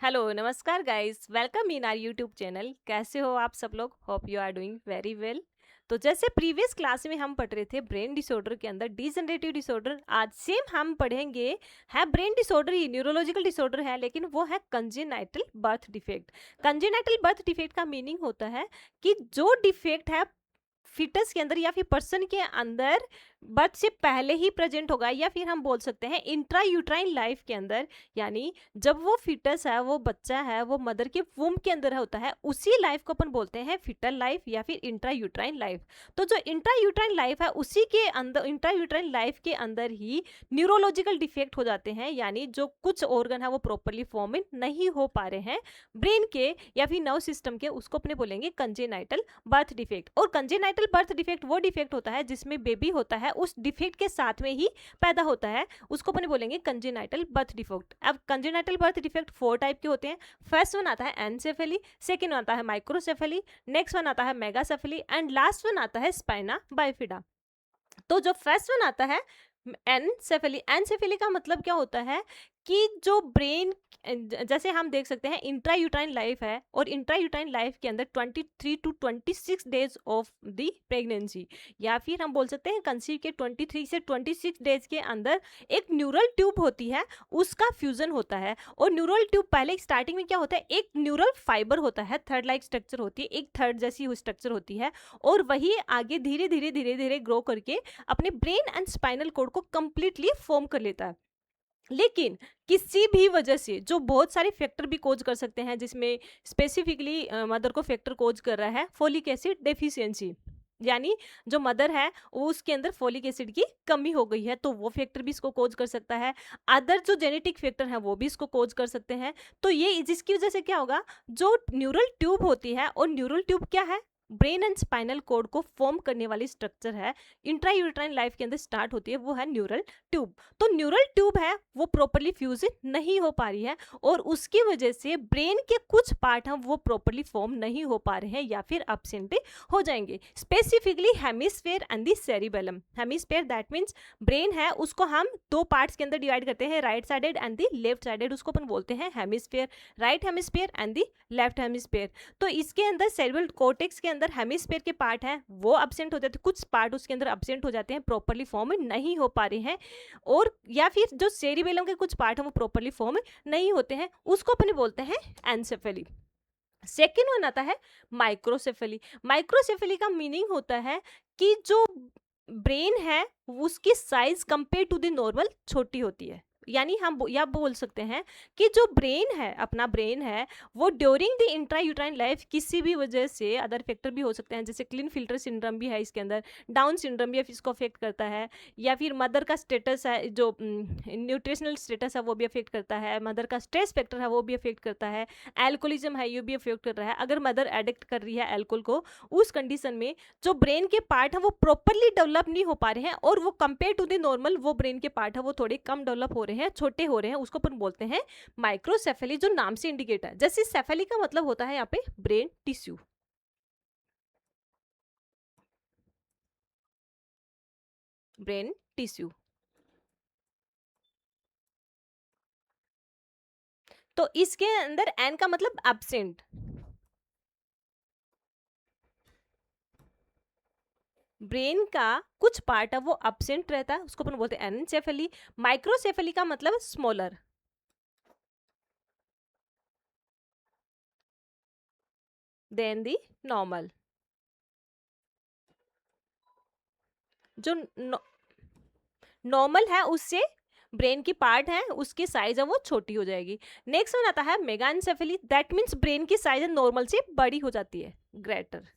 Hello नमस्कार guys, welcome in our YouTube channel. कैसे हो आप सब लोग? Hope you are doing very well. तो जैसे प्रीवियस क्लास में हम पढ़ रहे थे ब्रेन डिसऑर्डर के अंदर डिजनरेटिव डिसऑर्डर, आज सेम हम पढ़ेंगे है ब्रेन डिसऑर्डर ही न्यूरोलॉजिकल डिसऑर्डर है, लेकिन वो है congenital birth defect. Congenital birth defect का मीनिंग होता है कि जो डिफेक्ट है फिटस के अंदर या फिर पर्सन के अंदर बर्थ से पहले ही प्रेजेंट होगा, या फिर हम बोल सकते हैं इंट्रा यूट्राइन लाइफ के अंदर, यानी जब वो फिटस है, वो बच्चा है, वो मदर के वूम्ब के अंदर होता है, उसी लाइफ को अपन बोलते हैं फिटल लाइफ या फिर इंट्रा यूट्राइन लाइफ। तो जो इंट्रा यूट्राइन लाइफ है उसी के अंदर, इंट्रा यूट्राइन लाइफ के अंदर ही न्यूरोलॉजिकल डिफेक्ट हो जाते हैं, यानी जो कुछ ऑर्गन है वो प्रॉपरली फॉर्म नहीं हो पा रहे हैं ब्रेन के या फिर नर्व सिस्टम के, उसको अपने बोलेंगे कंजेनाइटल बर्थ डिफेक्ट। और कंजेनाइटल बर्थ डिफेक्ट वो डिफेक्ट होता है जिसमें बेबी होता है उस डिफेक्ट के साथ में ही पैदा होता है, उसको अपन बोलेंगे कंजेनाइटल बर्थ डिफेक्ट। अब कंजेनाइटल बर्थ डिफेक्ट 4 टाइप के होते हैं। फर्स्ट वन आता है एनसेफेली, सेकंड वन आता है माइक्रोसेफेली, नेक्स्ट वन आता है मेगासेफेली एंड लास्ट वन आता है स्पाइना बाइफिडा। तो जो फर्स्ट वन आता है एनसेफेली, एनसेफेली का मतलब क्या होता है कि जो ब्रेन, जैसे हम देख सकते हैं इंट्रा यूट्राइन लाइफ है और इंट्रा यूट्राइन लाइफ के अंदर 23 to 26 days of the pregnancy, या फिर हम बोल सकते हैं कंसीव के 23 से 26 डेज के अंदर एक न्यूरल ट्यूब होती है, उसका फ्यूजन होता है। और न्यूरल ट्यूब पहले स्टार्टिंग में क्या होता है, एक न्यूरल फाइबर होता है, थर्ड लाइक स्ट्रक्चर होती है, एक थर्ड जैसी स्ट्रक्चर होती है, और वही आगे धीरे धीरे धीरे धीरे ग्रो करके अपने ब्रेन एंड स्पाइनल कोड को कंप्लीटली फॉर्म कर लेता है। लेकिन किसी भी वजह से जो बहुत सारे फैक्टर भी कोज कर सकते हैं, जिसमें स्पेसिफिकली मदर को फैक्टर कोज कर रहा है फोलिक एसिड डेफिशिएंसी, यानी जो मदर है वो उसके अंदर फोलिक एसिड की कमी हो गई है, तो वो फैक्टर भी इसको कोज कर सकता है। अदर जो जेनेटिक फैक्टर है वो भी इसको कोज कर सकते हैं। तो ये जिसकी वजह से क्या होगा, जो न्यूरल ट्यूब होती है, और न्यूरल ट्यूब क्या है, ब्रेन एंड स्पाइनल कोड को फॉर्म करने वाली स्ट्रक्चर है, इंट्रायूट्राइन लाइफ के अंदर स्टार्ट होती है, वो है न्यूरल ट्यूब। तो न्यूरल ट्यूब है वो प्रॉपरली फ्यूज नहीं हो पा रही है, और उसकी वजह से ब्रेन के कुछ पार्ट हैं वो प्रॉपरली फॉर्म नहीं हो पा रहे हैं या फिर एब्सेंट हो जाएंगे। Specifically hemisphere and the cerebellum. Hemisphere that means brain है, उसको हम दो पार्ट्स के अंदर डिवाइड करते हैं, right sided and the left sided, उसको अपन बोलते हैं hemisphere, right hemisphere and the left hemisphere. तो इसके अंदर सेरेब्रल कॉर्टेक्स के अंदर हेमिस्फेयर के पार्ट हैं वो एब्सेंट हो जाते हैं, कुछ पार्ट उसके अंदर एब्सेंट हो जाते हैं, प्रॉपरली फॉर्म नहीं हो पा रहे हैं, और या फिर जो सेरिबेलम के कुछ पार्ट हैं वो प्रॉपरली फॉर्म नहीं होते हैं, उसको अपने बोलते हैं एनसेफेली। सेकेंड वन आता है माइक्रोसेफेली। माइक्रोसेफेली का मीनिंग होता है कि जो ब्रेन है उसकी size compare to the normal छोटी होती है, यानी हम या बोल सकते हैं कि जो ब्रेन है, अपना ब्रेन है, वो ड्यूरिंग द इंट्रायूट्राइन लाइफ किसी भी वजह से, अदर फैक्टर भी हो सकते हैं जैसे क्लीन फिल्टर सिंड्रोम भी है इसके अंदर, डाउन सिंड्रोम भी इसको अफेक्ट करता है, या फिर मदर का स्टेटस है, जो न्यूट्रिशनल स्टेटस है वो भी अफेक्ट करता है, मदर का स्ट्रेस फैक्टर है वो भी अफेक्ट करता है, एल्कोहलिज्म है ये भी अफेक्ट कर रहा है। अगर मदर एडिक्ट कर रही है एल्कोहल को, उस कंडीशन में जो ब्रेन के पार्ट है वो प्रॉपरली डेवलप नहीं हो पा रहे हैं, और वो कंपेयर टू द नॉर्मल वो ब्रेन के पार्ट है वो थोड़े कम डेवलप हो रहे हैं, छोटे हो रहे हैं, उसको अपन बोलते हैं माइक्रोसेफेली, जो नाम से इंडिकेट है। जैसे सेफेली का मतलब होता है यहाँ पे ब्रेन टिश्यू, ब्रेन टिश्यू। तो इसके अंदर एन का मतलब एब्सेंट, ब्रेन का कुछ पार्ट है वो एब्सेंट रहता है, उसको अपन बोलते हैं एनसेफेली। माइक्रोसेफेली का मतलब स्मॉलर देन दी नॉर्मल। जो नॉर्मल है उससे ब्रेन की पार्ट है उसकी साइज है वो छोटी हो जाएगी। नेक्स्ट वन आता है मेगाएन्सेफेली, दैट मीन्स ब्रेन की साइज नॉर्मल से बड़ी हो जाती है, ग्रेटर,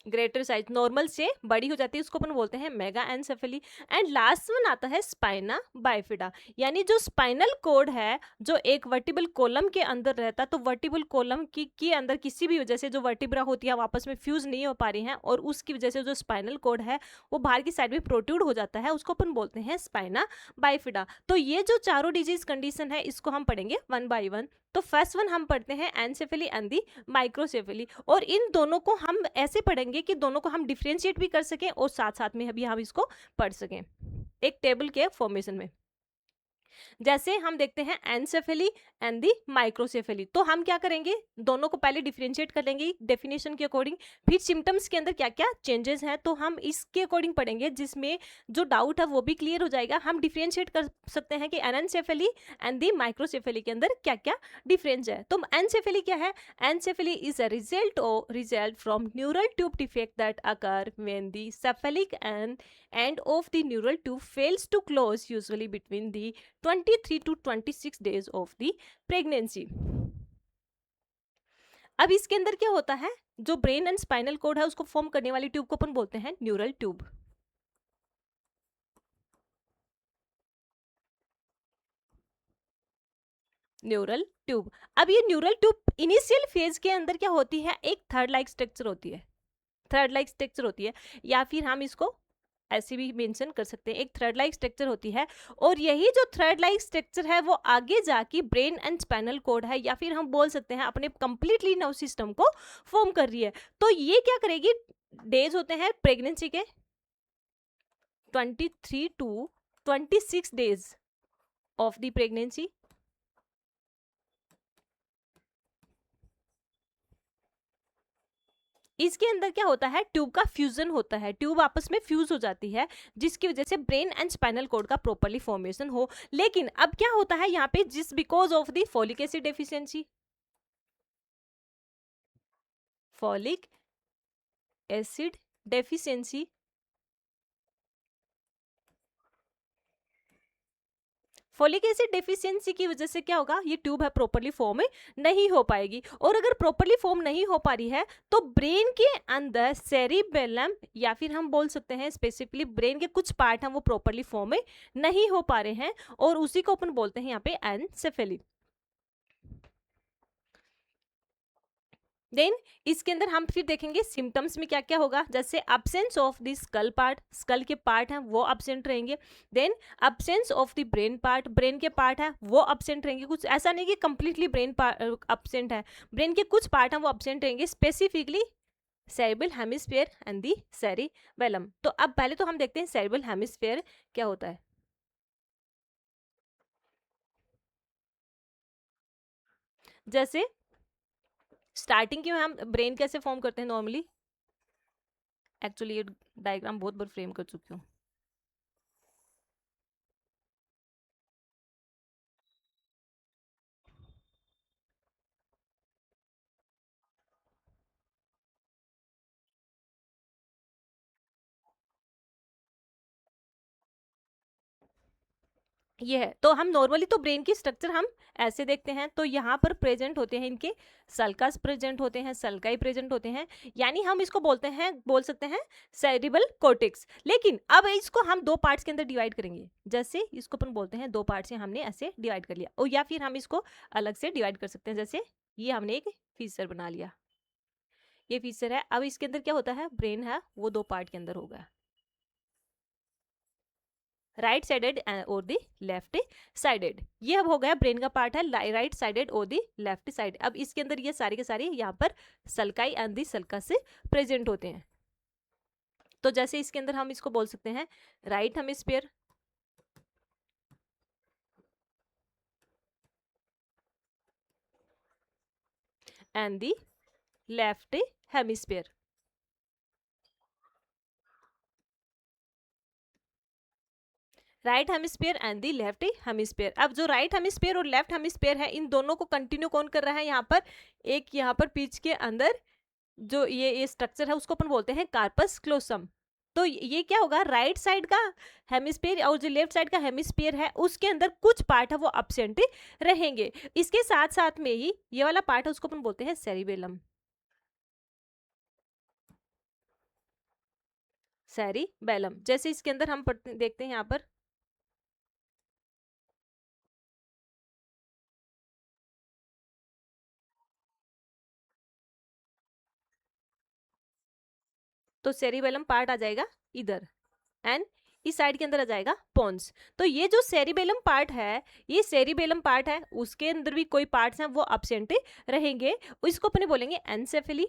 ग्रेटर साइज नॉर्मल से बड़ी हो जाती है, उसको अपन बोलते हैं मेगा एनसेफेली। एंड लास्ट वन आता है स्पाइना बाइफिडा, यानी जो स्पाइनल कोड है जो एक वर्टिबल कॉलम के अंदर रहता है, तो वर्टिबल कॉलम की के अंदर किसी भी वजह से जो वर्टिब्रा होती है आपस में फ्यूज नहीं हो पा रही हैं, और उसकी वजह से जो स्पाइनल कोड है वो बाहर की साइड में प्रोट्रूड हो जाता है, उसको अपन बोलते हैं स्पाइना बाइफिडा। तो ये जो चारों डिजीज कंडीशन है इसको हम पढ़ेंगे वन बाई वन। तो फर्स्ट वन हम पढ़ते हैं एनसेफेली एंड दी माइक्रोसेफेली, और इन दोनों को हम ऐसे पढ़ेंगे कि दोनों को हम डिफ्रेंशिएट भी कर सकें और साथ साथ में अभी हम इसको पढ़ सकें। एक टेबल के फॉर्मेशन में। जैसे हम देखते हैं एनसेफेली एंड दी माइक्रोसेफेली, तो हम क्या करेंगे, दोनों को पहले डिफरेंशिएट कर लेंगे डेफिनेशन के अकॉर्डिंग, फिर सिम्टम्स के अंदर क्या क्या चेंजेस हैं तो हम इसके अकॉर्डिंग पढ़ेंगे, जिसमें जो डाउट है वो भी क्लियर हो जाएगा। हम डिफरेंशिएट कर सकते हैं कि एनसेफेली एंड दी माइक्रोसेफेली के अंदर क्या क्या डिफरेंस है। तो एनसेफेली क्या है, anencephaly is a result from neural tube defect that occur when the cephalic end end of the neural tube fails to close, usually between the 23 to 26 days of the pregnancy। अब इसके अंदर क्या होता है, जो brain and spinal cord है उसको form करने वाली ट्यूब को अपन बोलते हैं न्यूरल ट्यूब। Neural tube. अब ये न्यूरल ट्यूब इनिशियल फेज के अंदर क्या होती है, एक थर्ड लाइक स्ट्रक्चर होती है, थर्ड लाइक स्ट्रक्चर होती है, या फिर हम इसको ऐसे भी मेंशन कर सकते हैं, एक थ्रेड लाइक स्ट्रक्चर होती है। और यही जो थ्रेड लाइक स्ट्रक्चर है वो आगे जाके ब्रेन एंड स्पाइनल कोड है, या फिर हम बोल सकते हैं अपने कंप्लीटली नर्वस सिस्टम को फॉर्म कर रही है। तो ये क्या करेगी, डेज होते हैं प्रेगनेंसी के 23 to 26 days of the pregnancy. इसके अंदर क्या होता है, ट्यूब का फ्यूजन होता है, ट्यूब आपस में फ्यूज हो जाती है, जिसकी वजह से ब्रेन एंड स्पाइनल कोड का प्रॉपर्ली फॉर्मेशन हो। लेकिन अब क्या होता है यहाँ पे, जिस because of the folic acid deficiency, folic acid deficiency, folic acid deficiency की वजह से क्या होगा, ये ट्यूब है प्रॉपर्ली फॉर्म नहीं हो पाएगी। और अगर प्रॉपर्ली फॉर्म नहीं हो पा रही है तो ब्रेन के अंदर सेरिबेलम, या फिर हम बोल सकते हैं स्पेसिफिकली ब्रेन के कुछ पार्ट हैं वो प्रॉपर्ली फॉर्म नहीं हो पा रहे हैं, और उसी को अपन बोलते हैं यहाँ पे एनसेफेली। देन इसके अंदर हम फिर देखेंगे सिम्टम्स में क्या क्या होगा, जैसे absence of the skull part, skull के पार्ट हैं वो अब्सेंट रहेंगे। Then absence of the brain part, brain के पार्ट है वो अब्सेंट रहेंगे। कुछ ऐसा नहीं कि कंप्लीटली ब्रेन अब्सेंट है, ब्रेन के कुछ पार्ट हैं वो अब्सेंट रहेंगे, specifically cerebral hemisphere and the cerebellum. तो अब पहले तो हम देखते हैं सेरिब्रल हेमिस्फीयर क्या होता है। जैसे स्टार्टिंग की हम ब्रेन कैसे फॉर्म करते हैं नॉर्मली, एक्चुअली ये डायग्राम बहुत बार फ्रेम कर चुकी हूँ। ये है, तो हम नॉर्मली तो ब्रेन की स्ट्रक्चर हम ऐसे देखते हैं, तो यहाँ पर प्रेजेंट होते हैं इनके सल्कास प्रेजेंट होते हैं, सल्काई प्रेजेंट होते हैं, यानी हम इसको बोलते हैं, बोल सकते हैं सेरिब्रल कॉर्टेक्स। लेकिन अब इसको हम दो पार्ट्स के अंदर डिवाइड करेंगे, जैसे इसको अपन बोलते हैं दो पार्ट से हमने ऐसे डिवाइड कर लिया, और या फिर हम इसको अलग से डिवाइड कर सकते हैं, जैसे ये हमने एक फीचर बना लिया, ये फीचर है। अब इसके अंदर क्या होता है, ब्रेन है वो दो पार्ट के अंदर होगा, राइट साइडेड और दी लेफ्ट साइडेड। ये अब हो गया ब्रेन का पार्ट है राइट साइडेड और दी लेफ्ट साइड। अब इसके अंदर ये सारे के सारे यहाँ पर सल्काई एंड दी सल्का से प्रेजेंट होते हैं। तो जैसे इसके अंदर हम इसको बोल सकते हैं right hemisphere, and the left hemisphere. Right hemisphere and the left hemisphere. अब जो राइट हेमिस्फीयर और लेफ्ट हेमिस्फीयर है, इन दोनों को कंटिन्यू कौन कर रहा है, यहाँ पर एक यहाँ पर पीच के अंदर जो ये स्ट्रक्चर है उसको अपन बोलते हैं कार्पस क्लोसम। तो ये क्या होगा, राइट साइड का हेमिस्फीयर और जो लेफ्ट साइड का हेमिस्फीयर है उसके अंदर कुछ पार्ट है वो अब्सेंट रहेंगे। इसके साथ साथ में ही ये वाला पार्ट है उसको अपन बोलते हैं सेरिबेलम, सेरिबेलम। जैसे इसके अंदर हम देखते हैं यहाँ पर तो सेरिबेलम पार्ट आ जाएगा इधर, एंड इस साइड के अंदर आ जाएगा पोन्स। तो ये जो सेरिबेलम पार्ट है, ये सेरिबेलम पार्ट है, उसके अंदर भी कोई पार्ट्स हैं वो अब्सेंट रहेंगे, इसको अपने बोलेंगे एनसेफेली।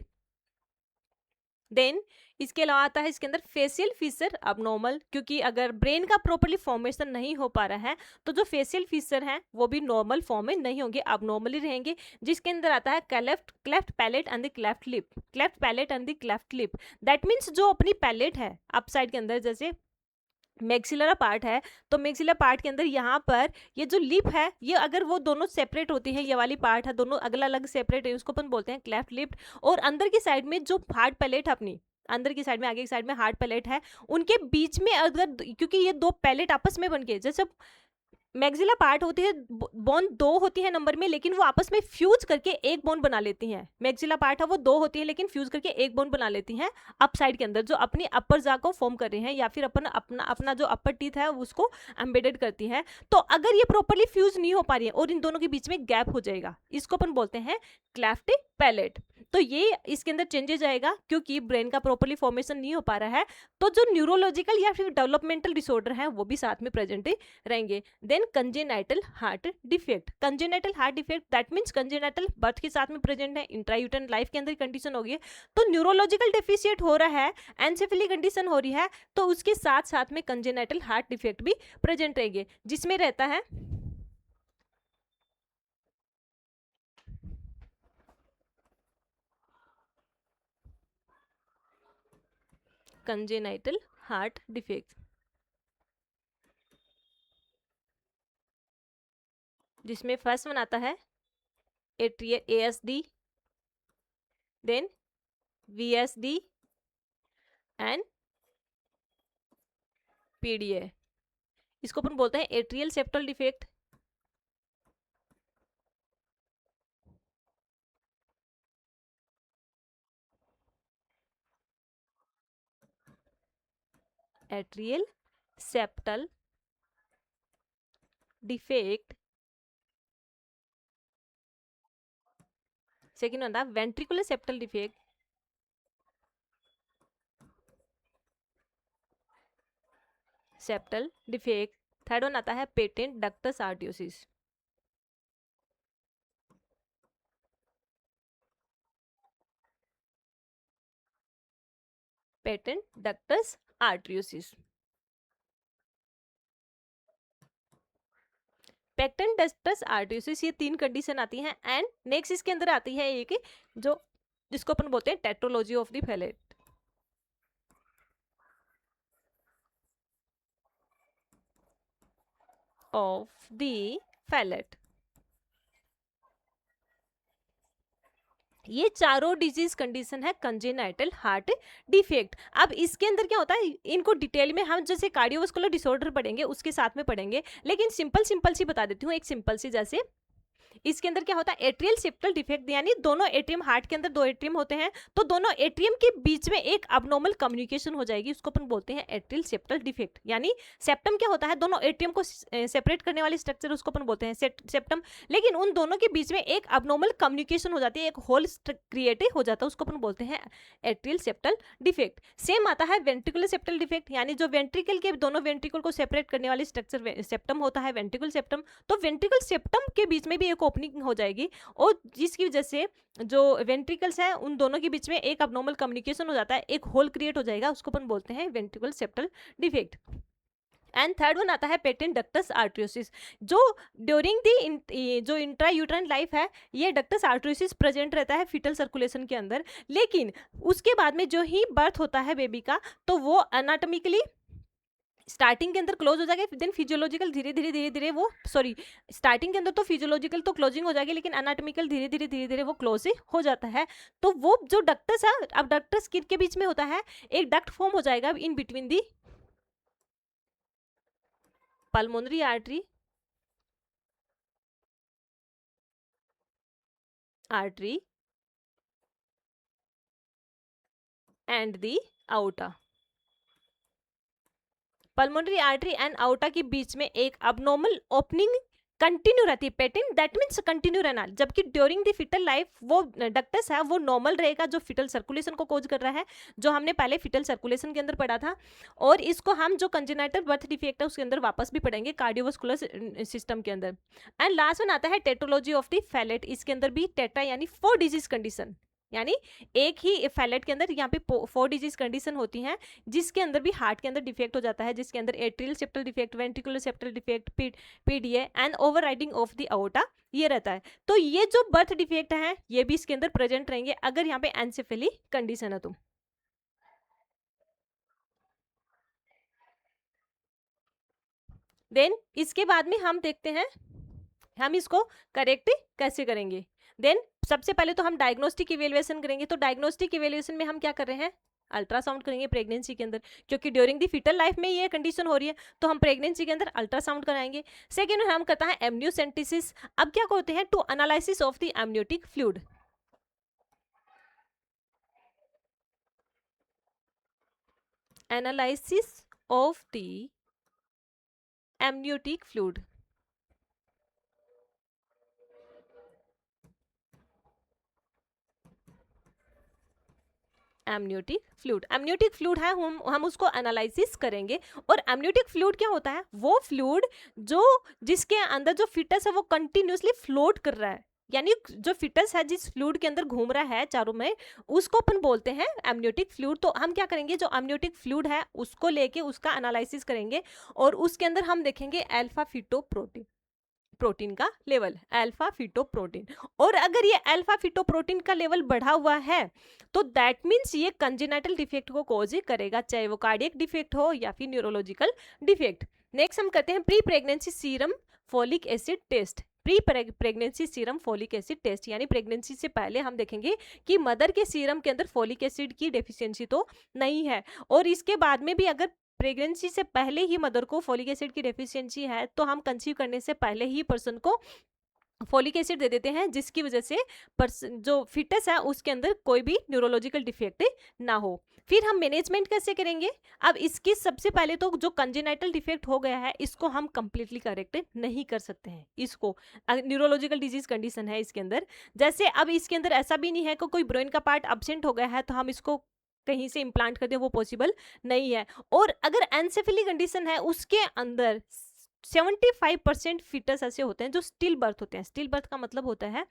देन इसके अलावा आता है इसके अंदर फेशियल फीचर अबनॉर्मल, क्योंकि अगर ब्रेन का प्रॉपर्ली फॉर्मेशन नहीं हो पा रहा है तो जो फेशियल फीचर हैं वो भी नॉर्मल फॉर्म में नहीं होंगे, अबनॉर्मली रहेंगे। जिसके अंदर आता है cleft palate and the cleft lip, cleft palate and the cleft lip. That means जो अपनी पैलेट है अपसाइड के अंदर, जैसे मैक्सिलर पार्ट है तो मैक्सिलर पार्ट के अंदर यहाँ पर ये जो लिप है ये अगर वो दोनों सेपरेट होती है, ये वाली पार्ट है दोनों अलग अलग सेपरेट है, उसको अपन बोलते हैं क्लेफ्ट लिप। और अंदर की साइड में जो हार्ड पैलेट है अपनी, अंदर की साइड में आगे की साइड में हार्ड पैलेट है, उनके बीच में अगर, क्योंकि ये दो पैलेट आपस में बन के, जैसे मैक्सिला पार्ट होती है, बोन दो होती है नंबर में, लेकिन वो आपस में फ्यूज करके एक बोन बना लेती हैं। मैक्सिला पार्ट है वो दो होती है लेकिन फ्यूज करके एक बोन बना लेती हैं अप साइड के अंदर, जो अपनी अपर जा को फॉर्म कर रहे हैं या फिर अपना जो अपर टीथ है उसको एम्बेडेड करती है। तो अगर ये प्रॉपर्ली फ्यूज नहीं हो पा रही है और इन दोनों के बीच में गैप हो जाएगा, इसको अपन बोलते हैं क्लेफ्ट पैलेट। तो ये इसके अंदर चेंजेस आएगा क्योंकि ब्रेन का प्रॉपर्ली फॉर्मेशन नहीं हो पा रहा है। तो जो न्यूरोलॉजिकल या फिर डेवलपमेंटल डिसऑर्डर है वो भी साथ में प्रेजेंट रहेंगे। Then congenital heart defect, congenital heart defect that means congenital birth के साथ में प्रेजेंट है, इंट्रायूटरन लाइफ के अंदर कंडीशन होगी। तो न्यूरोलॉजिकल डेफिशिएट हो रहा है, एनसेफेली कंडीशन हो रही है, तो उसके साथ साथ में कंजेनाइटल हार्ट डिफेक्ट भी प्रेजेंट रहेंगे, जिसमें रहता है कंजेनाइटल हार्ट डिफेक्ट, जिसमें फर्स्ट वन आता है atrial ASD, then VSD and PDA। इसको अपन बोलते हैं atrial septal defect, atrial septal defect. Second होता है ventricular septal defect, septal defect. Third one आता है patent ductus arteriosus, patent ductus arteriosus. Patent ductus arteriosus, ये तीन कंडीशन आती हैं। एंड नेक्स्ट इसके अंदर आती है एक जो जिसको अपन बोलते हैं tetralogy of the Fallot, of the Fallot. ये चारों डिजीज कंडीशन है कंजेनाइटल हार्ट डिफेक्ट। अब इसके अंदर क्या होता है, इनको डिटेल में हम जैसे कार्डियोवास्कुलर डिसऑर्डर पढ़ेंगे उसके साथ में पढ़ेंगे, लेकिन सिंपल सी बता देती हूँ, एक सिंपल सी। जैसे इसके अंदर क्या होता है एट्रियल सेप्टल डिफेक्ट, यानी दोनों एट्रियम, हार्ट के अंदर दो एट्रियम होते हैं, तो दोनों एट्रियम के बीच में एक अबनॉर्मल कम्युनिकेशन हो जाएगी, उसको अपन बोलते हैं एट्रियल सेप्टल डिफेक्ट। यानी सेप्टम क्या होता है, दोनों एट्रियम को सेपरेट करने वाली स्ट्रक्चर, उसको अपन बोलते हैं सेप्टम, लेकिन उन दोनों के बीच में एक अबनॉर्मल कम्युनिकेशन हो जाती है, एक होल क्रिएट हो जाता है, उसको अपन बोलते हैं एट्रियल सेप्टल डिफेक्ट। सेम आता है वेंट्रिकुलर सेप्टल डिफेक्ट, यानी जो वेंट्रिकल के दोनों वेंट्रिकल को सेपरेट करने वाली स्ट्रक्चर सेप्टम होता है, वेंट्रिकल सेप्टम। तो वेंट्रिकल सेप्टम के बीच में भी एक ओपनिंग हो जाएगी और जिसकी वजह से जो वेंट्रिकल्स हैं उन दोनों के बीच में एक अबनॉर्मल कम्युनिकेशन हो जाता है, एक होल क्रिएट हो जाएगा, उसको अपन बोलते हैं ventricular septal defect. And third one आता है पेटेंट डक्टस आर्टरियोसिस, जो ड्यूरिंग दी जो इंट्रायूट्राइन लाइफ है ये डक्टस आर्टरियोसिस प्रेजेंट रहता है फीटल सर्कुलेशन के अंदर, लेकिन उसके बाद में जो ही बर्थ होता है बेबी का तो वो एनाटॉमिकली स्टार्टिंग के अंदर क्लोज हो जाएगा, देन फिजियोलॉजिकल धीरे धीरे वो स्टार्टिंग के अंदर तो फिजियोलॉजिकल तो क्लोजिंग हो जाएगी, लेकिन एनाटॉमिकल धीरे धीरे वो क्लोज हो जाता है। तो वो जो डक्टस है, अब डक्टस के बीच में होता है एक डक्ट फॉर्म हो जाएगा in between the pulmonary artery and the outta. Pulmonary artery and outta के बीच में एक अबनॉर्मल ओपनिंग कंटिन्यू रहती है, पेटेंट दैट मीन्स कंटिन्यू रहना, जबकि ड्यूरिंग द फिटल लाइफ वो डक्टस है वो नॉर्मल रहेगा, जो फिटल सर्कुलेशन को कोज कर रहा है, जो हमने पहले फिटल सर्कुलेशन के अंदर पढ़ा था। और इसको हम जो कंजेनाइटल बर्थ डिफेक्ट है उसके अंदर वापस भी पढ़ेंगे कार्डियोवास्कुलर सिस्टम के अंदर। एंड लास्ट वन आता है टेट्रोलॉजी ऑफ द पैलेट, इसके अंदर भी टेट्रा यानी 4 डिजीज कंडीशन, यानी एक ही फैलेट के अंदर यहाँ पे 4 डिजीज कंडीशन होती हैं, जिसके अंदर भी हार्ट के अंदर डिफेक्ट हो जाता है, जिसके अंदर atrial septal defect, ventricular septal defect, PDA and overriding of the aorta ये रहता है। तो ये जो बर्थ डिफेक्ट है ये भी इसके अंदर प्रेजेंट रहेंगे अगर यहाँ पे एंसेफेली कंडीशन है तो। देन इसके बाद में हम देखते हैं हम इसको करेक्ट कैसे करेंगे। देन सबसे पहले तो हम डायग्नोस्टिक इवेल्युएशन करेंगे। तो डायग्नोस्टिक इवेल्युएशन में हम क्या कर रहे हैं, अल्ट्रासाउंड करेंगे प्रेगनेंसी के अंदर, क्योंकि ड्यूरिंग द फीटल लाइफ में ये कंडीशन हो रही है तो हम प्रेगनेंसी के अंदर अल्ट्रासाउंड कराएंगे। सेकेंड हम करता है एमनियोसेंटेसिस। अब क्या होते हैं, to analysis of the amniotic fluid, analysis of the amniotic fluid. Amniotic fluid है, हम उसको एनालिसिस करेंगे। और एमनियोटिक फ्लूइड क्या होता है, वो फ्लूइड जो जिसके अंदर जो फिटस है वो कंटिन्यूसली फ्लोट कर रहा है, यानी जो फिटस है जिस फ्लूइड के अंदर घूम रहा है चारों में, उसको अपन बोलते हैं एमनियोटिक फ्लूइड। तो हम क्या करेंगे, जो एमनियोटिक फ्लूइड है उसको लेके उसका एनालिसिस करेंगे और उसके अंदर हम देखेंगे अल्फा फीटोप्रोटीन, प्रोटीन का लेवल, अल्फा फीटोप्रोटीन। और अगर ये अल्फा फीटोप्रोटीन का लेवल बढ़ा हुआ है तो दैट मीन्स ये कंजेनाइटल डिफेक्ट को कॉज करेगा, चाहे वो कार्डियक डिफेक्ट हो या फिर न्यूरोलॉजिकल डिफेक्ट। नेक्स्ट हम करते हैं pre pregnancy serum folic acid test. Pre pregnancy serum folic acid test, यानी प्रेगनेंसी से पहले हम देखेंगे कि मदर के सीरम के अंदर फॉलिक एसिड की डेफिशिएंसी तो नहीं है, और इसके बाद में भी अगर प्रेगनेंसी से पहले ही मदर को फॉलिक एसिड की डेफिशिएंसी है तो हम कंसीव करने से पहले ही पर्सन को फॉलिक एसिड दे देते हैं, जिसकी वजह से जो फिटस है उसके अंदर कोई भी न्यूरोलॉजिकल डिफेक्ट ना हो। फिर हम मैनेजमेंट कैसे करेंगे, अब इसकी सबसे पहले तो जो कंजेनाइटल डिफेक्ट हो गया है इसको हम कंप्लीटली करेक्ट नहीं कर सकते हैं, इसको न्यूरोलॉजिकल डिजीज कंडीशन है इसके अंदर। जैसे अब इसके अंदर ऐसा भी नहीं है कि कोई ब्रेन का पार्ट एब्सेंट हो गया है तो हम इसको कहीं से इम्प्लांट कर दें, वो पॉसिबल नहीं है। और अगर एनसेफेली कंडीशन है उसके अंदर 75% फिटस ऐसे होते हैं जो स्टिल बर्थ होते हैं। स्टिल बर्थ का मतलब होता है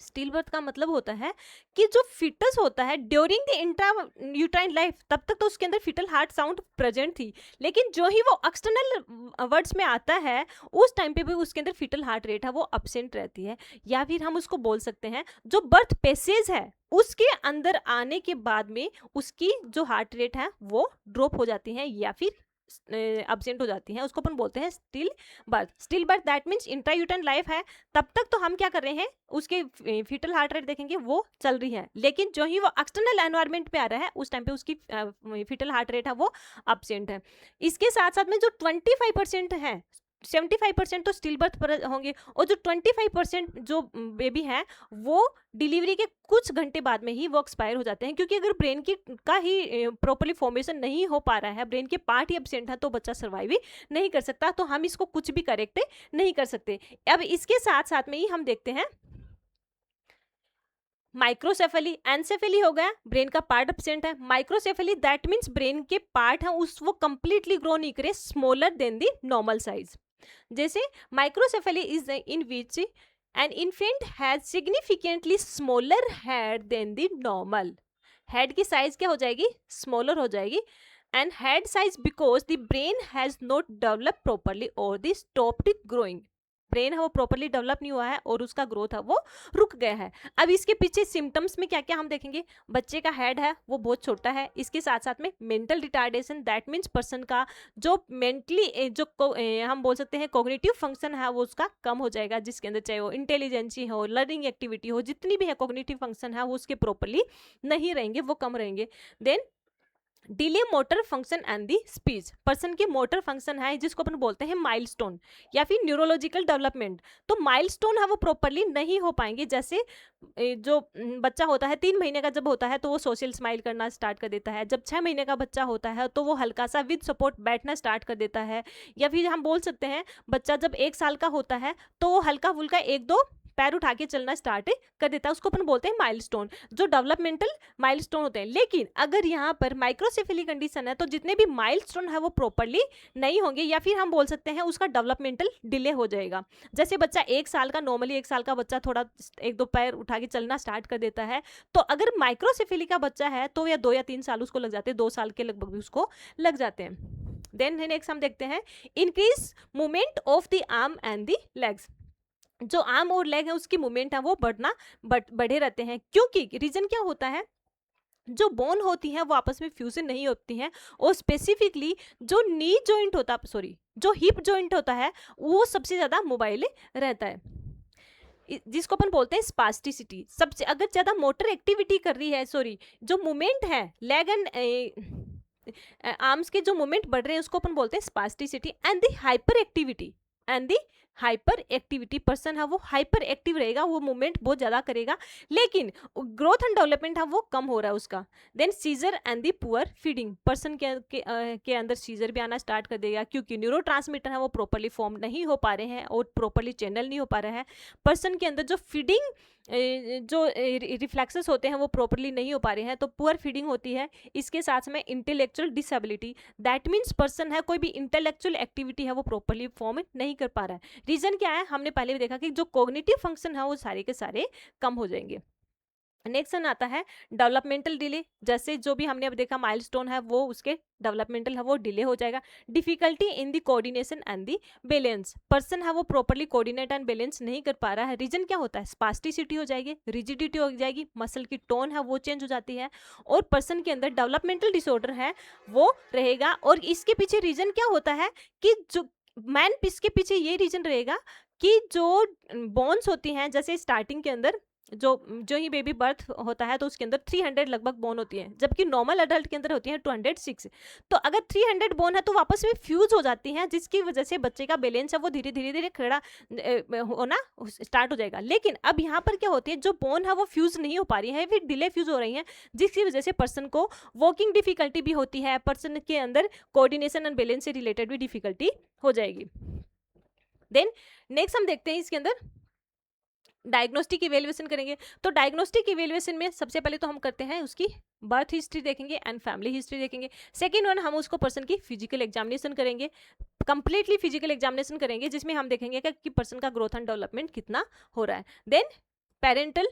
स्टिल बर्थ का मतलब होता है कि जो फिटस होता है during the intra uterine life तब तक तो उसके अंदर फिटल हार्ट साउंड प्रेजेंट थी, लेकिन जो ही वो एक्सटर्नल वर्ड्स में आता है उस टाइम पे भी उसके अंदर फिटल हार्ट रेट है वो अब्सेंट रहती है। या फिर हम उसको बोल सकते हैं जो बर्थ पेसेज है उसके अंदर आने के बाद में उसकी जो हार्ट रेट है वो ड्रॉप हो जाती है या फिर अब्सेंट हो जाती हैं, उसको अपन बोलते हैं still birth. Still birth that means intrauterine life है तब तक तो हम क्या कर रहे हैं, उसके फीटल हार्ट रेट देखेंगे वो चल रही है, लेकिन जो ही वो एक्सटर्नल एनवायरनमेंट पे आ रहा है उस टाइम पे उसकी फीटल हार्ट रेट है वो अब्सेंट है। इसके साथ साथ में जो 25% है, 75% तो स्टिल बर्थ पर होंगे और जो 25% जो बेबी है वो डिलीवरी के कुछ घंटे बाद में ही वो एक्सपायर हो जाते हैं, क्योंकि अगर ब्रेन की का ही प्रॉपरली फॉर्मेशन नहीं हो पा रहा है, ब्रेन के पार्ट ही एब्सेंट है तो बच्चा सर्वाइव ही नहीं कर सकता, तो हम इसको कुछ भी करेक्ट नहीं कर सकते। अब इसके साथ साथ में ही हम देखते हैं माइक्रोसेफेली। एनसेफेली हो गया ब्रेन का पार्ट एब्सेंट है, माइक्रोसेफेली दैट मीन्स ब्रेन के पार्ट है उस वो कंप्लीटली ग्रो नहीं करे, smaller than the normal size. जैसे microcephaly is in which an infant has significantly smaller head than the normal. Head की साइज क्या हो जाएगी, स्मॉलर हो जाएगी, and head size because the brain has not develop properly और the stopped growing. Brain है वो प्रॉपरली डेवलप नहीं हुआ है और उसका ग्रोथ है वो रुक गया है। अब इसके पीछे सिम्टम्स में क्या क्या हम देखेंगे, बच्चे का हेड है वो बहुत छोटा है, इसके साथ साथ में mental retardation that means person का जो मेंटली जो हम बोल सकते हैं कॉग्निटिव फंक्शन है वो उसका कम हो जाएगा, जिसके अंदर चाहे वो इंटेलिजेंसी हो, लर्निंग एक्टिविटी हो, जितनी भी है कॉग्निटिव फंक्शन है वो उसके प्रॉपरली नहीं रहेंगे, वो कम रहेंगे। Then delay motor function and the speech, person के मोटर फंक्शन है जिसको अपन बोलते हैं माइलस्टोन या फिर न्यूरोलॉजिकल डेवलपमेंट, तो माइलस्टोन है वो प्रॉपरली नहीं हो पाएंगे। जैसे जो बच्चा होता है 3 महीने का जब होता है तो वो सोशल स्माइल करना स्टार्ट कर देता है, जब 6 महीने का बच्चा होता है तो वो हल्का सा विद सपोर्ट बैठना स्टार्ट कर देता है, या फिर हम बोल सकते हैं बच्चा जब 1 साल का होता है तो वो हल्का फुल्का 1-2 पैर उठा के चलना स्टार्ट कर देता है, उसको अपन बोलते हैं माइलस्टोन, जो डेवलपमेंटल माइलस्टोन होते हैं। लेकिन अगर यहाँ पर माइक्रोसेफेली कंडीशन है तो जितने भी माइलस्टोन है वो प्रॉपरली नहीं होंगे, या फिर हम बोल सकते हैं उसका डेवलपमेंटल डिले हो जाएगा। जैसे बच्चा 1 साल का, नॉर्मली 1 साल का बच्चा थोड़ा 1-2 पैर उठा के चलना स्टार्ट कर देता है, तो अगर माइक्रोसेफेली का बच्चा है तो या 2 या 3 साल उसको लग जाते हैं, 2 साल के लगभग भी उसको लग जाते हैं। देन नेक्स्ट हम देखते हैं increase movement of the arm and the legs. जो आर्म और लेग है उसकी मूवमेंट है वो बढ़े रहते हैं, क्योंकि रीजन क्या होता है, जो बोन होती है वो आपस में फ्यूजन नहीं होती हैं, और स्पेसिफिकली जो नी जॉइंट होता जो हिप जॉइंट होता है वो सबसे ज़्यादा मोबाइल रहता है, जिसको अपन बोलते हैं स्पास्टिसिटी। सबसे अगर ज़्यादा मोटर एक्टिविटी कर रही है, जो मूवमेंट है लेग एंड आर्म्स के जो मूवमेंट बढ़ रहे हैं उसको अपन बोलते हैं spasticity. And the hyper activity person है वो हाइपर एक्टिव रहेगा, वो मूवमेंट बहुत ज़्यादा करेगा, लेकिन ग्रोथ एंड डेवलपमेंट है वो कम हो रहा है उसका। Then seizure and the poor feeding, person के अंदर सीजर भी आना स्टार्ट कर देगा, क्योंकि न्यूरोट्रांसमीटर है वो प्रॉपरली फॉर्म नहीं हो पा रहे हैं और प्रॉपरली चैनल नहीं हो पा रहा है। पर्सन के अंदर जो फीडिंग जो रिफ्लेक्सेस होते हैं वो प्रॉपरली नहीं हो पा रहे हैं, तो पुअर फीडिंग होती है। इसके साथ में intellectual disability, that means person है कोई भी इंटेलेक्चुअल एक्टिविटी है वो प्रॉपरली फॉर्म नहीं कर पा रहा है। रीजन क्या है, हमने पहले भी देखा कि जो कॉग्निटिव फंक्शन है वो सारे के सारे कम हो जाएंगे। नेक्स्ट आता है डेवलपमेंटल डिले, जैसे जो भी हमने अब देखा माइलस्टोन है वो उसके डेवलपमेंटल है वो डिले हो जाएगा। Difficulty in the coordination and the balance, person है वो प्रॉपरली कोऑर्डिनेट एंड बैलेंस नहीं कर पा रहा है। रीजन क्या होता है, स्पास्टिसिटी हो जाएगी, रिजिडिटी हो जाएगी, मसल की टोन है वो चेंज हो जाती है, और पर्सन के अंदर डेवलपमेंटल डिसऑर्डर है वो रहेगा। और इसके पीछे रीजन क्या होता है कि जो मैन पीस के पीछे ये रीजन रहेगा कि जो बोन्स होती हैं, जैसे स्टार्टिंग के अंदर जो ही बेबी बर्थ होता है तो उसके अंदर 300 लगभग बोन होती है, जबकि नॉर्मल अडल्ट के अंदर होती है 206। तो अगर 300 बोन है तो वापस में फ्यूज हो जाती हैं, जिसकी वजह से बच्चे का बैलेंस है वो धीरे धीरे खड़ा होना स्टार्ट हो जाएगा। लेकिन अब यहाँ पर क्या होती है, जो बोन है वो फ्यूज नहीं हो पा रही है, फिर डिले फ्यूज हो रही है, जिसकी वजह से पर्सन को वॉकिंग डिफिकल्टी भी होती है, पर्सन के अंदर कोऑर्डिनेशन एंड बैलेंस से रिलेटेड भी डिफिकल्टी हो जाएगी। देन नेक्स्ट हम देखते हैं इसके अंदर डायग्नोस्टिक इवेल्युएशन करेंगे। तो डायग्नोस्टिक इवेल्युएशन में सबसे पहले तो हम करते हैं उसकी बर्थ हिस्ट्री देखेंगे एंड फैमिली हिस्ट्री देखेंगे। सेकेंड वन हम उसको पर्सन की फिजिकल एग्जामिनेशन करेंगे, कंप्लीटली फिजिकल एग्जामिनेशन करेंगे, जिसमें हम देखेंगे कि पर्सन का ग्रोथ एंड डेवलपमेंट कितना हो रहा है। देन पेरेंटल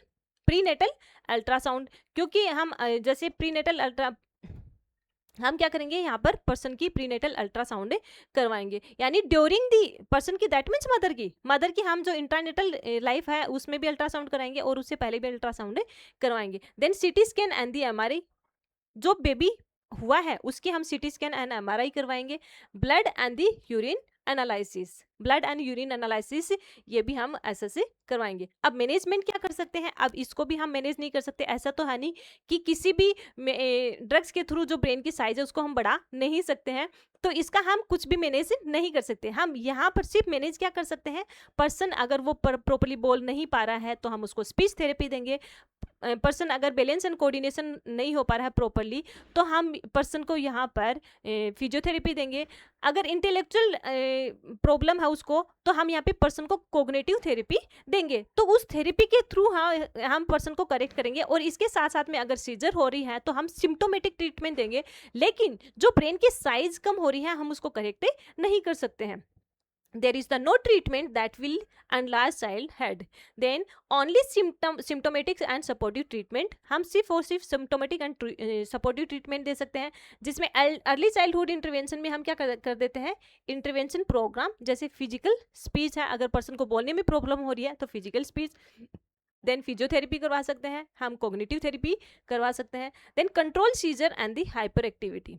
प्रीनेटल अल्ट्रासाउंड, क्योंकि हम जैसे प्रीनेटल अल्ट्रा हम क्या करेंगे यहाँ पर पर्सन की प्रीनेटल अल्ट्रासाउंड करवाएंगे, यानी ड्यूरिंग दी पर्सन की, दैट मीन्स मदर की हम जो इंट्रानेटल लाइफ है उसमें भी अल्ट्रासाउंड कराएंगे और उससे पहले भी अल्ट्रासाउंड करवाएंगे। Then CT scan and the MRI, जो बेबी हुआ है उसकी हम सीटी स्कैन एंड एमआरआई करवाएंगे। Blood and the urine analysis, blood and urine analysis ये भी हम ऐसे से करवाएंगे। अब मैनेजमेंट क्या कर सकते हैं, अब इसको भी हम मैनेज नहीं कर सकते, ऐसा तो है नहीं कि किसी भी ड्रग्स के थ्रू जो ब्रेन की साइज है उसको हम बढ़ा नहीं सकते हैं, तो इसका हम कुछ भी मैनेज नहीं कर सकते। हम यहाँ पर सिर्फ मैनेज क्या कर सकते हैं, पर्सन अगर वो प्रॉपरली बोल नहीं पा रहा है तो हम उसको स्पीच थेरेपी देंगे। पर्सन अगर बैलेंस एंड कोऑर्डिनेशन नहीं हो पा रहा है प्रॉपरली तो हम पर्सन को यहाँ पर फिजियोथेरेपी देंगे। अगर इंटेलेक्चुअल प्रॉब्लम है उसको तो हम यहाँ पे पर्सन को कोग्निटिव थेरेपी देंगे, तो उस थेरेपी के थ्रू हम पर्सन को करेक्ट करेंगे। और इसके साथ साथ में अगर सीजर हो रही है तो हम सिम्टोमेटिक ट्रीटमेंट देंगे, लेकिन जो ब्रेन की साइज कम हो रही है हम उसको करेक्ट नहीं कर सकते हैं। There is the no treatment that will enlarge child head. Then only symptomatic and supportive treatment, हम सिर्फ और सिर्फ symptomatic and supportive treatment दे सकते हैं, जिसमें अर्ली चाइल्डहुड इंटरवेंशन में हम क्या कर देते हैं, इंटरवेंशन प्रोग्राम, जैसे फिजिकल स्पीच है, अगर पर्सन को बोलने में प्रॉब्लम हो रही है तो फिजिकल स्पीच, देन फिजियोथेरेपी करवा सकते हैं, हम कोग्निटिव थेरेपी करवा सकते हैं। Then control seizure and the hyperactivity,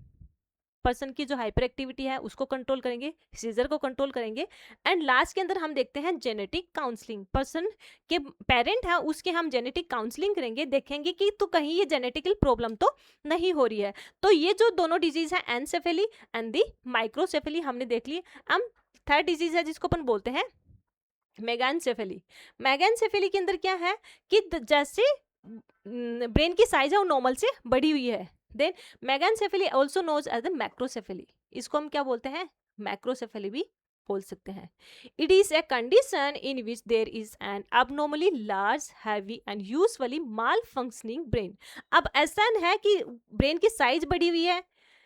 person की जो हाइपर एक्टिविटी है उसको कंट्रोल करेंगे, सीजर को कंट्रोल करेंगे। एंड लास्ट के अंदर हम देखते हैं जेनेटिक काउंसलिंग, पर्सन के पेरेंट है उसके हम जेनेटिक काउंसलिंग करेंगे, देखेंगे कि तो कहीं ये जेनेटिकल प्रॉब्लम तो नहीं हो रही है। तो ये जो दोनों डिजीज है एनसेफेली एंड दी माइक्रोसेफेली हमने देख लिए। अब थर्ड डिजीज है जिसको अपन बोलते हैं मेगानसेफेली। मेगानसेफेली के अंदर क्या है कि जैसे ब्रेन की साइज है वो नॉर्मल से बड़ी हुई है। Then megalencephaly also knows as the macrocephaly, इसको हम क्या बोलते हैं, मैक्रोसेफेली भी बोल सकते हैं। It is a condition in which there is an abnormally large heavy and usually malfunctioning brain. अब ऐसा है कि ब्रेन की साइज बढ़ी हुई है,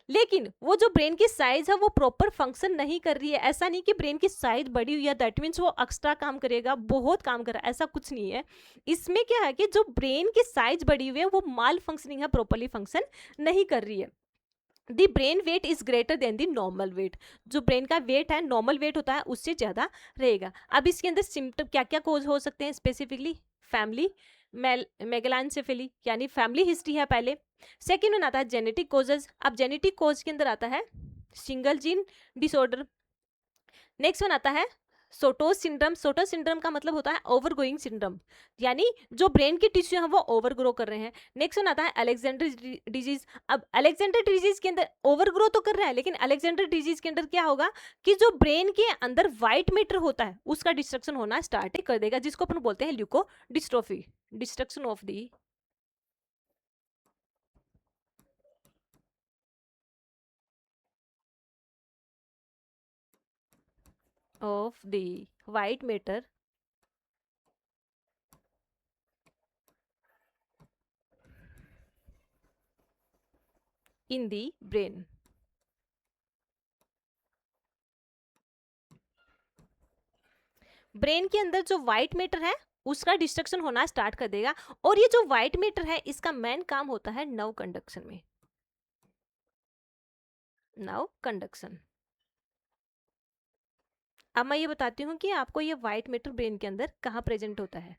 लेकिन वो जो ब्रेन की साइज है वो प्रॉपर फंक्शन नहीं कर रही है। ऐसा नहीं कि ब्रेन की साइज बढ़ी हुई है दैट मीन्स वो एक्स्ट्रा काम करेगा, बहुत काम कर रहा है, ऐसा कुछ नहीं है। इसमें क्या है कि जो ब्रेन की साइज बढ़ी हुई है वो माल फंक्शनिंग है, प्रॉपरली फंक्शन नहीं कर रही है। The brain weight is greater than the normal weight. जो ब्रेन का वेट है, नॉर्मल वेट होता है उससे ज्यादा रहेगा। अब इसके अंदर सिम्टम क्या क्या कोज हो सकते हैं स्पेसिफिकली? फैमिली मेगलानसेफेली यानी फैमिली हिस्ट्री है पहले। सेकेंड वन आता है जेनेटिक कोजेज। अब जेनेटिक कोज के अंदर आता है single gene disorder. Next one आता है सोटोस सिंड्रोम। सोटोस सिंड्रोम का मतलब होता है ओवरग्रोइंग सिंड्रोम, यानी जो ब्रेन की टिश्यू है वो ओवरग्रो कर रहे हैं। नेक्स्ट वन आता है अलेक्जेंडर डिजीज। अब अलेक्जेंडर डिजीज के अंदर ओवरग्रो तो कर रहा है, लेकिन अलेक्जेंडर डिजीज के अंदर क्या होगा कि जो ब्रेन के अंदर व्हाइट मैटर होता है उसका डिस्ट्रक्शन होना स्टार्ट कर देगा, जिसको अपन बोलते हैं leukodystrophy, destruction of the white matter in the brain। Brain के अंदर जो व्हाइट मैटर है उसका डिस्ट्रक्शन होना स्टार्ट कर देगा, और ये जो व्हाइट मैटर है इसका मेन काम होता है नर्व कंडक्शन में, नर्व कंडक्शन। अब मैं ये बताती हूँ कि आपको ये व्हाइट मैटर ब्रेन के अंदर कहाँ प्रेजेंट होता है।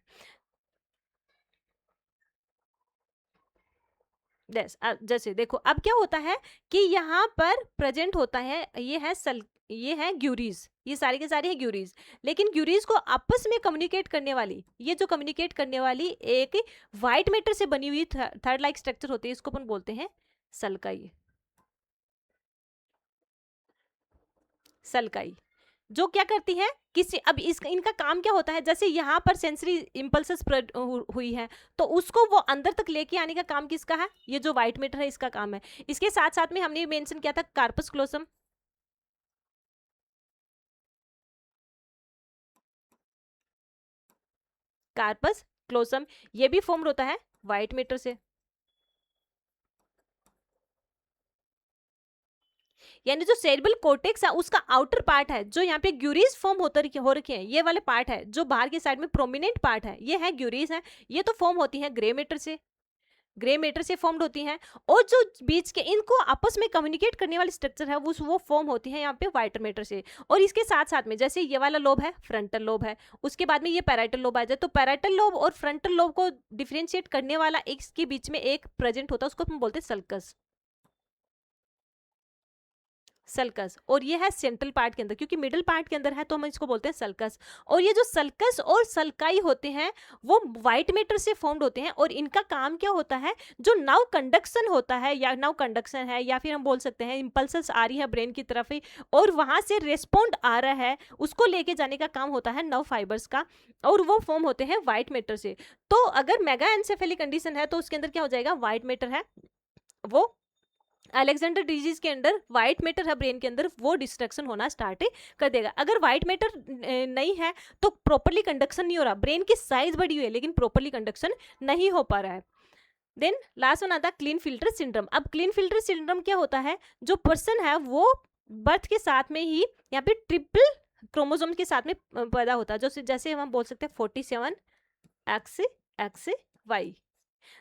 जैसे देखो अब क्या होता है कि यहाँ पर प्रेजेंट होता है, ये है ग्यूरीज, ये सारी के सारी है ग्यूरीज। लेकिन ग्यूरीज को आपस में कम्युनिकेट करने वाली, ये जो कम्युनिकेट करने वाली एक व्हाइट मैटर से बनी हुई थर्ड लाइक स्ट्रक्चर होती है, इसको अपन बोलते हैं सल्काई। सल्काई जो क्या करती है किसी, अब इनका काम क्या होता है, जैसे यहाँ पर सेंसरी इंपल्सेस हुई है तो उसको वो अंदर तक लेके आने का काम किसका है? ये जो व्हाइट मैटर है इसका काम है। इसके साथ साथ में हमने मेंशन किया था कार्पस क्लोसम। कार्पस क्लोसम ये भी फॉर्म होता है व्हाइट मैटर से, यानी जो सेरेब्रल कोर्टेक्स है उसका आउटर पार्ट है, जो यहाँ पे ग्यूरीज फॉर्म हो रखे हैं, ये वाले पार्ट है जो बाहर की साइड में प्रोमिनेंट पार्ट है, ये है ग्यूरीज है। ये तो फॉर्म होती है ग्रे मैटर से, ग्रे मैटर से फॉर्म्ड होती हैं। और जो बीच के इनको आपस में कम्युनिकेट करने वाली स्ट्रक्चर है वो फॉर्म होती है यहाँ पे व्हाइट मैटर से। और इसके साथ साथ में जैसे ये वाला लोब है फ्रंटल लोब है, उसके बाद में ये पैराइटल लोब आ जाए, तो पैराइटल लोब और फ्रंटल लोब को डिफरेंशिएट करने वाला एक इसके बीच में एक प्रेजेंट होता है, उसको हम बोलते हैं सल्कस। सल्कस, और ये है सेंट्रल पार्ट के अंदर, क्योंकि मिडिल पार्ट के अंदर है तो हम इसको बोलते हैं सल्कस। और ये जो सल्कस और सल्काई होते हैं वो व्हाइट मैटर से फॉर्म्ड होते हैं, और इनका काम क्या होता है, जो नर्व कंडक्शन होता है या नर्व कंडक्शन है या फिर हम बोल सकते हैं इंपल्सेस आ रही है ब्रेन की तरफ ही और वहां से रेस्पॉन्ड आ रहा है, उसको लेके जाने का काम होता है नर्व फाइबर्स का, और वो फॉर्म होते हैं व्हाइट मैटर से। तो अगर मेगा एंसेफेलिक कंडीशन है तो उसके अंदर क्या हो जाएगा, व्हाइट मैटर है वो अलेक्जेंडर डिजीज के अंदर व्हाइट मैटर है ब्रेन के अंदर, वो डिस्ट्रक्शन होना स्टार्ट कर देगा। अगर व्हाइट मैटर नहीं है तो प्रॉपरली कंडक्शन नहीं हो रहा, ब्रेन की साइज बढ़ी हुई है लेकिन प्रॉपरली कंडक्शन नहीं हो पा रहा है। देन लास्ट वन आता है क्लीन फिल्टर सिंड्रोम। अब क्लीन फिल्टर सिंड्रोम क्या होता है, जो पर्सन है वो बर्थ के साथ में ही यहाँ पे ट्रिपल क्रोमोसोम के साथ में पैदा होता है, जो जैसे हम बोल सकते हैं 47XY,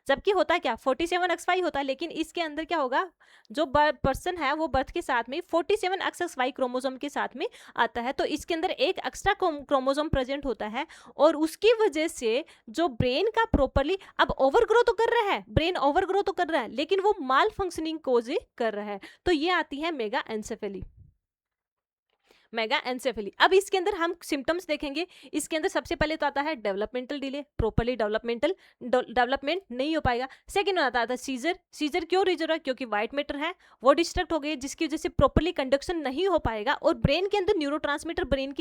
जबकि होता क्या 47XY होता है, लेकिन इसके अंदर क्या होगा, जो पर्सन है वो बर्थ के साथ में 47XY क्रोमोसोम के साथ में आता है, तो इसके अंदर एक एक्स्ट्रा क्रोमोसोम प्रेजेंट होता है, और उसकी वजह से जो ब्रेन का प्रॉपरली अब ओवरग्रो तो कर रहा है, ब्रेन ओवरग्रो तो कर रहा है लेकिन वो माल फंक्शनिंग कोज कर रहा है, तो ये आती है मेगा एंसेफेली, मेगा एंसेफेली। अब इसके अंदर हम सिम्टम्स देखेंगे। इसके अंदर सबसे पहले तो आता है डेवलपमेंटल डिले, प्रॉपरली डेवलपमेंट नहीं हो पाएगा। सेकंड आता है सीजर। सीजर क्यों रीजन है, क्योंकि व्हाइट मैटर है वो डिस्ट्रक्ट हो गई, जिसकी वजह से प्रॉपरली कंडक्शन नहीं हो पाएगा, और ब्रेन के अंदर न्यूरोट्रांसमीटर ब्रेन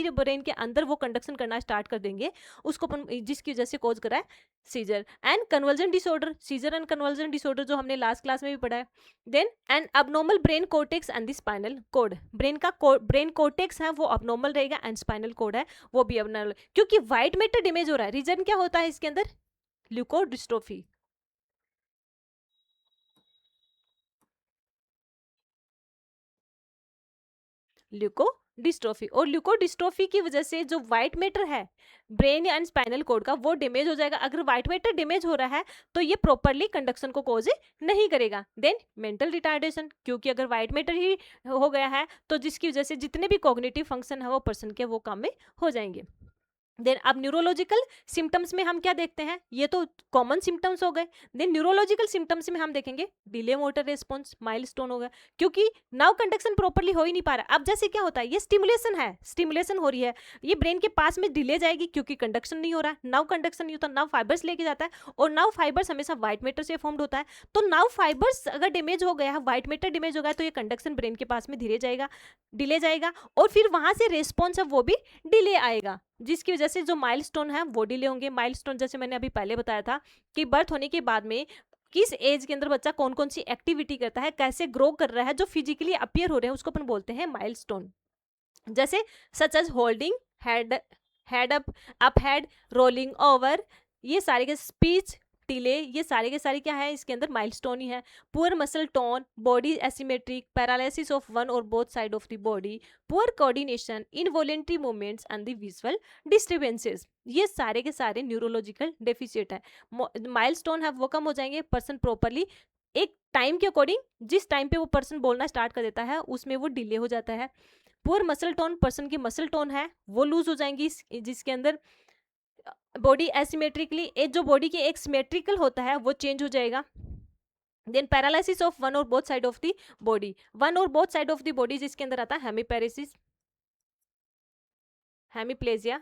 के अंदर वो कंडक्शन करना स्टार्ट कर देंगे, उसको जिसकी वजह से कॉज करा है seizure. And conversion disorder, seizure and conversion disorder जो हमने लास्ट क्लास में भी पढ़ा है। Then and abnormal brain cortex and the spinal cord, brain cortex है वो अबनॉर्मल रहेगा एंड स्पाइनल कोड है वो भी अबनॉर्मल, क्योंकि व्हाइट मैटर डैमेज हो रहा है। रीजन क्या होता है इसके अंदर? ल्यूकोडिस्ट्रोफी। ल्यूकोडिस्ट्रोफी, और ल्यूकोडिस्ट्रोफी की वजह से जो व्हाइट मैटर है ब्रेन एंड स्पाइनल कोड का वो डैमेज हो जाएगा। अगर व्हाइट मैटर डैमेज हो रहा है तो ये प्रॉपरली कंडक्शन को कॉज नहीं करेगा। देन मेंटल रिटार्डेशन, क्योंकि अगर व्हाइट मैटर ही हो गया है तो जिसकी वजह से जितने भी कॉग्निटिव फंक्शन है वो पर्सन के वो काम में हो जाएंगे। देन अब न्यूरोलॉजिकल सिम्टम्स में हम क्या देखते हैं, ये तो कॉमन सिम्टम्स हो गए। देन न्यूरोलॉजिकल सिम्टम्स में हम देखेंगे डिले मोटर रिस्पॉन्स, माइलस्टोन हो गया, क्योंकि नाउ कंडक्शन प्रॉपर्ली हो ही नहीं पा रहा। अब जैसे क्या होता है, ये स्टिमुलेशन है, स्टिमुलेशन हो रही है, ये ब्रेन के पास में डिले जाएगी क्योंकि कंडक्शन नहीं हो रहा है। नाउ कंडक्शन नहीं होता, नाउ फाइबर्स लेके जाता है, और नाउ फाइबर्स हमेशा व्हाइट मैटर से फॉर्म्ड होता है। तो नाउ फाइबर्स अगर डैमेज हो गया है, व्हाइट मैटर डैमेज हो गया, तो ये कंडक्शन ब्रेन के पास में धीरे जाएगा, डिले जाएगा, और फिर वहां से रेस्पॉन्स है वो भी डिले आएगा, जिसकी वजह से जो माइलस्टोन है वो डिले होंगे। माइलस्टोन जैसे मैंने अभी पहले बताया था कि बर्थ होने के बाद में किस एज के अंदर बच्चा कौन कौन सी एक्टिविटी करता है, कैसे ग्रो कर रहा है, जो फिजिकली अपीयर हो रहे हैं उसको अपन बोलते हैं माइलस्टोन। जैसे such as holding head, head up head, rolling over, ये सारे के स्पीच डिले, ये सारे के सारे क्या है इसके अंदर माइलस्टोन ही है। Poor muscle tone, body asymmetric, paralysis of one और both side of the body, poor coordination, involuntary movements and the visual disturbances, ये सारे के सारे न्यूरोलॉजिकल डेफिसिट है। माइलस्टोन है वो कम हो जाएंगे, पर्सन प्रॉपरली एक टाइम के अकॉर्डिंग, जिस टाइम पे वो पर्सन बोलना स्टार्ट कर देता है उसमें वो डिले हो जाता है। पुअर मसल टोन, पर्सन की मसल टोन है वो लूज हो जाएंगी, जिसके अंदर बॉडी एसिमेट्रिकली, एक जो बॉडी के एक सिमेट्रिकल होता है वो चेंज हो जाएगा। देन पैरालिसिस ऑफ वन और both side of the body, one और both side of the body जिसके अंदर आता है hemiparesis, hemiplegia,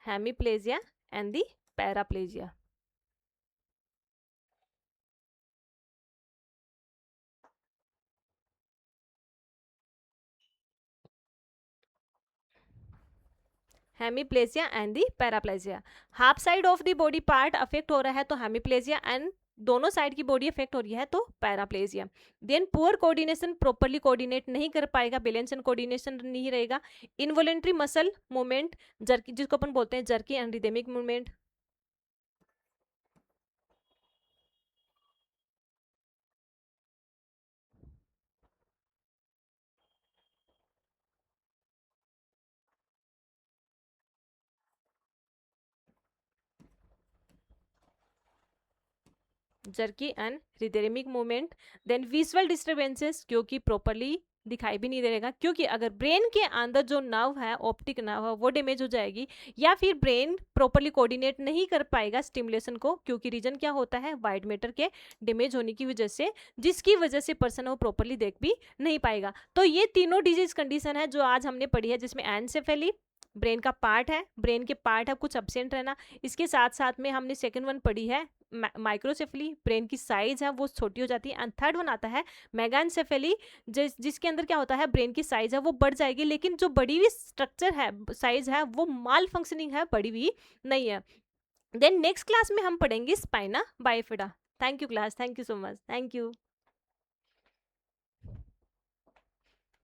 hemiplegia and the paraplegia. Hemiplegia and the paraplegia, half side of the body part affect हो रहा है तो हेमीप्लेजिया, एंड दोनों साइड की बॉडी अफेक्ट हो रही है तो paraplegia. Then poor coordination, properly coordinate नहीं कर पाएगा, बैलेंस एंड कोऑर्डिनेशन नहीं रहेगा। इनवॉलेंट्री मसल मूवमेंट, जर्की जिसको अपन बोलते हैं jerky and rhythmic movement. Jerky and rhythmic movement. Then visual disturbances, क्योंकि प्रॉपरली दिखाई भी नहीं देगा, क्योंकि अगर ब्रेन के अंदर जो नर्व है, ऑप्टिक नर्व है, वो डैमेज हो जाएगी, या फिर ब्रेन प्रॉपरली कोऑर्डिनेट नहीं कर पाएगा स्टिमुलेशन को, क्योंकि रीजन क्या होता है व्हाइट मैटर के डैमेज होने की वजह से, जिसकी वजह से पर्सन वो प्रॉपरली देख भी नहीं पाएगा। तो ये तीनों डिजीज कंडीशन है जो आज हमने पढ़ी है, जिसमें एनसेफेली ब्रेन का पार्ट है, ब्रेन के पार्ट है कुछ एब्सेंट रहना, इसके साथ साथ में हमने सेकंड वन पढ़ी है माइक्रोसेफेली, ब्रेन की साइज है वो छोटी हो जाती है, एंड थर्ड वन आता है मेगानसेफेली, जिसके अंदर क्या होता है ब्रेन की साइज है वो बढ़ जाएगी, लेकिन जो बड़ी हुई स्ट्रक्चर है, साइज है, वो माल फंक्शनिंग है, बड़ी हुई नहीं है। देन नेक्स्ट क्लास में हम पढ़ेंगे spina bifida. Thank you class, thank you so much, thank you.